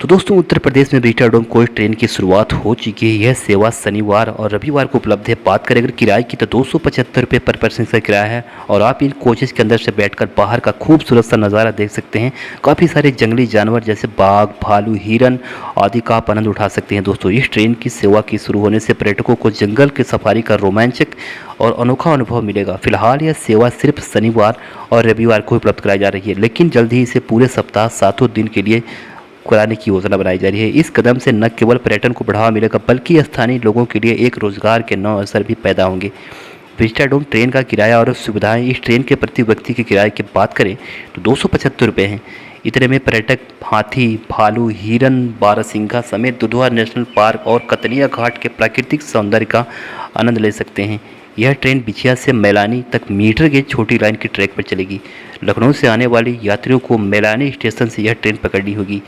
तो दोस्तों उत्तर प्रदेश में बीटा डोम कोच ट्रेन की शुरुआत हो चुकी है। यह सेवा शनिवार और रविवार को उपलब्ध है। बात करें अगर किराए की तो 275 रुपये पर पर्सन का किराया है और आप इन कोचेस के अंदर से बैठकर बाहर का खूबसूरत सा नज़ारा देख सकते हैं। काफ़ी सारे जंगली जानवर जैसे बाघ, भालू, हिरन आदि का आप आनंद उठा सकते हैं। दोस्तों इस ट्रेन की सेवा की शुरू होने से पर्यटकों को जंगल की सफारी का रोमांचक और अनोखा अनुभव मिलेगा। फिलहाल यह सेवा सिर्फ शनिवार और रविवार को उपलब्ध कराई जा रही है, लेकिन जल्द ही इसे पूरे सप्ताह 7 दिन के लिए कराने की योजना बनाई जा रही है। इस कदम से न केवल पर्यटन को बढ़ावा मिलेगा बल्कि स्थानीय लोगों के लिए एक रोजगार के नए अवसर भी पैदा होंगे। बीटा डोम ट्रेन का किराया और सुविधाएं। इस ट्रेन के प्रति व्यक्ति के किराए की बात करें तो 275 रुपये हैं। इतने में पर्यटक हाथी, भालू, हिरन, बारहसिंघा समेत दुधवा नेशनल पार्क और कतनिया घाट के प्राकृतिक सौंदर्य का आनंद ले सकते हैं। यह ट्रेन बिछिया से मैलानी तक मीटर गेज छोटी लाइन की ट्रैक पर चलेगी। लखनऊ से आने वाले यात्रियों को मैलानी स्टेशन से यह ट्रेन पकड़नी होगी।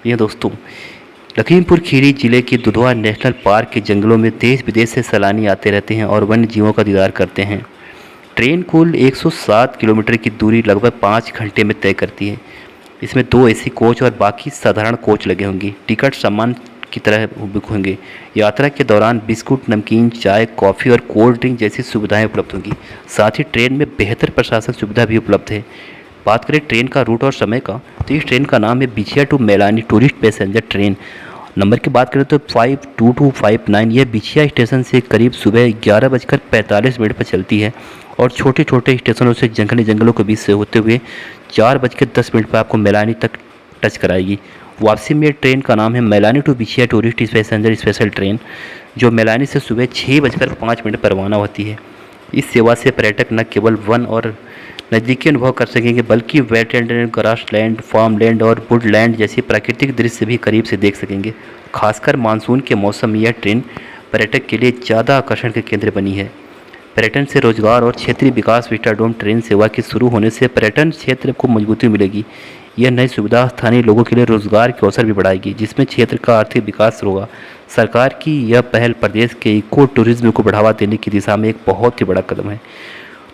ये दोस्तों लखीमपुर खीरी जिले के दुधवा नेशनल पार्क के जंगलों में देश विदेश से सैलानी आते रहते हैं और वन्य जीवों का दीदार करते हैं। ट्रेन कुल 107 किलोमीटर की दूरी लगभग 5 घंटे में तय करती है। इसमें 2 एसी कोच और बाकी साधारण कोच लगे होंगे। टिकट सामान की तरह बुक होंगे। यात्रा के दौरान बिस्कुट, नमकीन, चाय, कॉफ़ी और कोल्ड ड्रिंक जैसी सुविधाएं उपलब्ध होंगी। साथ ही ट्रेन में बेहतर प्रशासन सुविधा भी उपलब्ध है। बात करें ट्रेन का रूट और समय का तो इस ट्रेन का नाम है Bichhiya to Mailani tourist passenger train. Number की बात करें तो 52259। यह बिछिया स्टेशन से करीब सुबह 11:45 पर चलती है और छोटे छोटे स्टेशनों से जंगलों के बीच से होते हुए 4:10 पर आपको मैलानी तक टच कराएगी। वापसी में ट्रेन का नाम है मैलानी टू बिछिया टूरिस्ट पैसेंजर स्पेशल ट्रेन, जो मैलानी से सुबह 6:05 पर रवाना होती है। इस सेवा से पर्यटक न केवल वन और नज़दीकी अनुभव कर सकेंगे बल्कि वेटलैंड, ग्रासलैंड, फार्मलैंड और वुडलैंड जैसी प्राकृतिक दृश्य भी करीब से देख सकेंगे। खासकर मानसून के मौसम में यह ट्रेन पर्यटक के लिए ज़्यादा आकर्षण के केंद्र बनी है। पर्यटन से रोजगार और क्षेत्रीय विकास। बीटा डोम ट्रेन सेवा के शुरू होने से पर्यटन क्षेत्र को मजबूती मिलेगी। यह नई सुविधा स्थानीय लोगों के लिए रोजगार के अवसर भी बढ़ाएगी, जिसमें क्षेत्र का आर्थिक विकास होगा। सरकार की यह पहल प्रदेश के इको टूरिज्म को बढ़ावा देने की दिशा में एक बहुत ही बड़ा कदम है।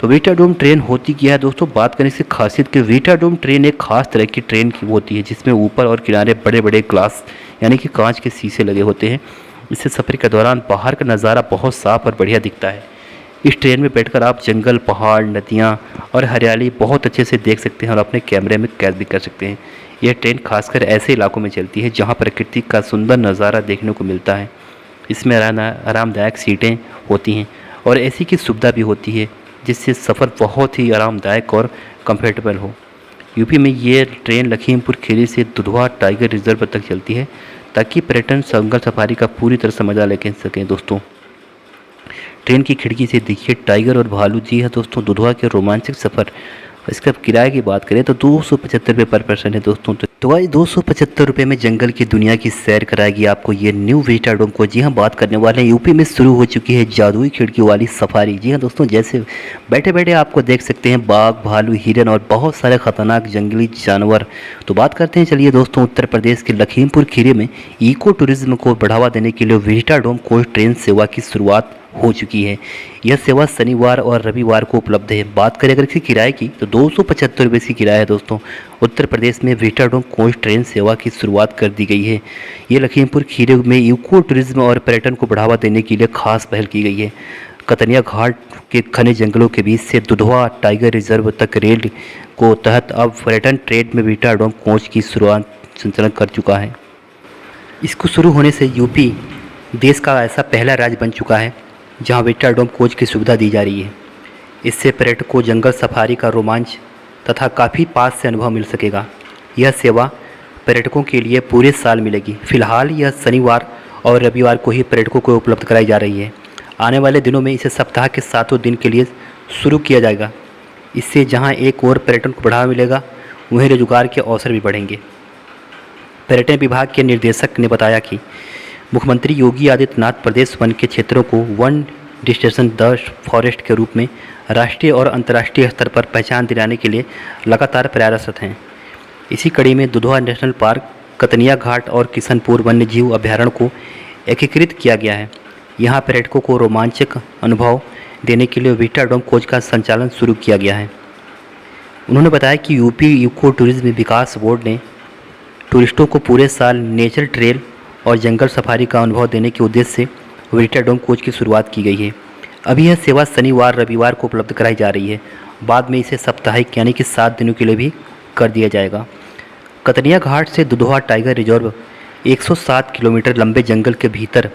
तो बीटा डोम ट्रेन होती क्या है दोस्तों? बात करने से खासियत कि बीटा डोम ट्रेन एक खास तरह की ट्रेन की होती है जिसमें ऊपर और किनारे बड़े बड़े ग्लास यानी कि कांच के शीशे लगे होते हैं। इससे सफ़र के दौरान बाहर का नज़ारा बहुत साफ और बढ़िया दिखता है। इस ट्रेन में बैठकर आप जंगल, पहाड़, नदियाँ और हरियाली बहुत अच्छे से देख सकते हैं और अपने कैमरे में कैद भी कर सकते हैं। यह ट्रेन खासकर ऐसे इलाकों में चलती है जहाँ प्रकृति का सुंदर नज़ारा देखने को मिलता है। इसमें आरामदायक सीटें होती हैं और एसी की सुविधा भी होती है जिससे सफ़र बहुत ही आरामदायक और कंफर्टेबल हो। यूपी में ये ट्रेन लखीमपुर खीरी से दुधवा टाइगर रिजर्व तक चलती है ताकि पर्यटन जंगल सफारी का पूरी तरह से मजा लेके सकें। दोस्तों ट्रेन की खिड़की से देखिए टाइगर और भालू। जी है दोस्तों, दुधवा के रोमांचक सफ़र। इसका किराए की बात करें तो 275 रुपये पर पर्सन है दोस्तों। तो आज 275 रुपये में जंगल की दुनिया की सैर कराएगी आपको ये न्यू बीटा डोम को। जी हाँ, बात करने वाले हैं यूपी में शुरू हो चुकी है जादुई खिड़की वाली सफारी। जी हाँ दोस्तों, जैसे बैठे बैठे आपको देख सकते हैं बाघ, भालू, हिरन और बहुत सारे खतरनाक जंगली जानवर। तो बात करते हैं चलिए दोस्तों उत्तर प्रदेश के लखीमपुर खीरी में इको टूरिज्म को बढ़ावा देने के लिए बीटा डोम कोच ट्रेन सेवा की शुरुआत हो चुकी है। यह सेवा शनिवार और रविवार को उपलब्ध है। बात करें अगर इसकी किराए की तो 275 रुपये की किराया है दोस्तों। उत्तर प्रदेश में बीटा डोम कोच ट्रेन सेवा की शुरुआत कर दी गई है। ये लखीमपुर खीरी में इको टूरिज्म और पर्यटन को बढ़ावा देने के लिए खास पहल की गई है। कतनिया घाट के घने जंगलों के बीच से दुधवा टाइगर रिजर्व तक रेल को तहत अब पर्यटन ट्रेन में बीटा डोम कोच की शुरुआत संचालन कर चुका है। इसको शुरू होने से यूपी देश का ऐसा पहला राज्य बन चुका है जहां बीटा डोम कोच की सुविधा दी जा रही है। इससे पर्यटकों को जंगल सफारी का रोमांच तथा काफ़ी पास से अनुभव मिल सकेगा। यह सेवा पर्यटकों के लिए पूरे साल मिलेगी। फिलहाल यह शनिवार और रविवार को ही पर्यटकों को उपलब्ध कराई जा रही है। आने वाले दिनों में इसे सप्ताह के 7 दिन के लिए शुरू किया जाएगा। इससे जहां एक और पर्यटन को बढ़ावा मिलेगा वहीं रोजगार के अवसर भी बढ़ेंगे। पर्यटन विभाग के निर्देशक ने बताया कि मुख्यमंत्री योगी आदित्यनाथ प्रदेश वन के क्षेत्रों को वन डेस्टिनेशन द फॉरेस्ट के रूप में राष्ट्रीय और अंतर्राष्ट्रीय स्तर पर पहचान दिलाने के लिए लगातार प्रयासरत हैं। इसी कड़ी में दुधवा नेशनल पार्क, कतनिया घाट और किशनपुर वन्य जीव अभ्यारण्य को एकीकृत किया गया है। यहाँ पर्यटकों को रोमांचक अनुभव देने के लिए बीटा डोम कोच का संचालन शुरू किया गया है। उन्होंने बताया कि यूपी इको टूरिज्म विकास बोर्ड ने टूरिस्टों को पूरे साल नेचर ट्रेल और जंगल सफारी का अनुभव देने के उद्देश्य से विजिटर डोम कोच की शुरुआत की गई है। अभी यह सेवा शनिवार रविवार को उपलब्ध कराई जा रही है। बाद में इसे साप्ताहिक यानी कि 7 दिनों के लिए भी कर दिया जाएगा। कतनिया घाट से दुधवा टाइगर रिजर्व 107 किलोमीटर लंबे जंगल के भीतर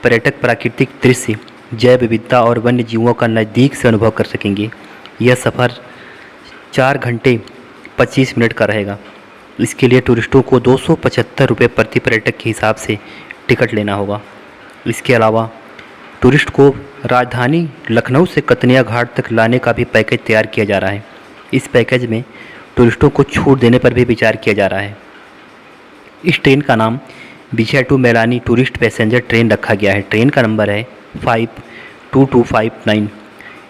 पर्यटक प्राकृतिक दृश्य, जैव विविधता और वन्य जीवों का नज़दीक से अनुभव कर सकेंगे। यह सफ़र 4 घंटे 25 मिनट का रहेगा। इसके लिए टूरिस्टों को 275 रुपये प्रति पर्यटक के हिसाब से टिकट लेना होगा। इसके अलावा टूरिस्ट को राजधानी लखनऊ से कतनिया घाट तक लाने का भी पैकेज तैयार किया जा रहा है। इस पैकेज में टूरिस्टों को छूट देने पर भी विचार किया जा रहा है। इस ट्रेन का नाम Bichhiya to Mailani tourist passenger train रखा गया है। ट्रेन का नंबर है 52259।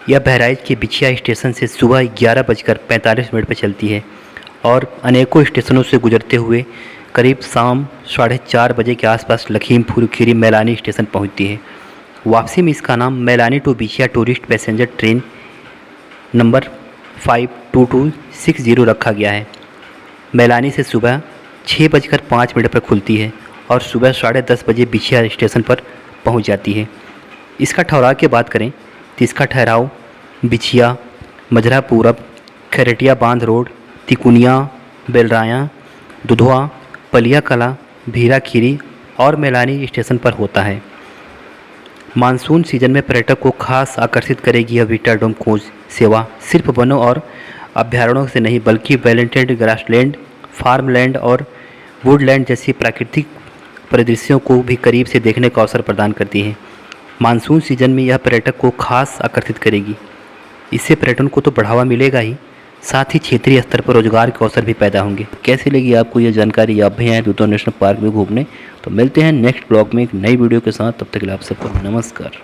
यह बहराइच के बिछिया स्टेशन से सुबह 11:45 पर चलती है और अनेकों स्टेशनों से गुजरते हुए करीब शाम 4:30 बजे के आसपास लखीमपुर खीरी मैलानी स्टेशन पहुंचती है। वापसी में इसका नाम मैलानी टू बिछिया टूरिस्ट पैसेंजर ट्रेन नंबर 52260 रखा गया है। मैलानी से सुबह 6:05 पर खुलती है और सुबह 10:30 बजे बिछिया स्टेशन पर पहुंच जाती है। इसका ठहराव की बात करें तो इसका ठहराव बिछिया, मजरा पूरब, खैरटिया बांध रोड, तिकुनिया, बेलराया, दुधवा, पलिया कला, भीरा खीरी और मैलानी स्टेशन पर होता है। मानसून सीजन में पर्यटक को खास आकर्षित करेगी यह विजिटर डोम कोच सेवा। सिर्फ वनों और अभ्यारण्यों से नहीं बल्कि वेलेंटेड ग्रासलैंड, फार्मलैंड और वुडलैंड जैसी प्राकृतिक परिदृश्यों को भी करीब से देखने का अवसर प्रदान करती है। मानसून सीजन में यह पर्यटक को खास आकर्षित करेगी। इससे पर्यटन को तो बढ़ावा मिलेगा ही, साथ ही क्षेत्रीय स्तर पर रोजगार के अवसर भी पैदा होंगे। कैसी लगी आपको यह जानकारी? आप भी आए दूधवा नेशनल पार्क में घूमने, तो मिलते हैं नेक्स्ट ब्लॉग में एक नई वीडियो के साथ। तब तक के लिए आप सबको नमस्कार।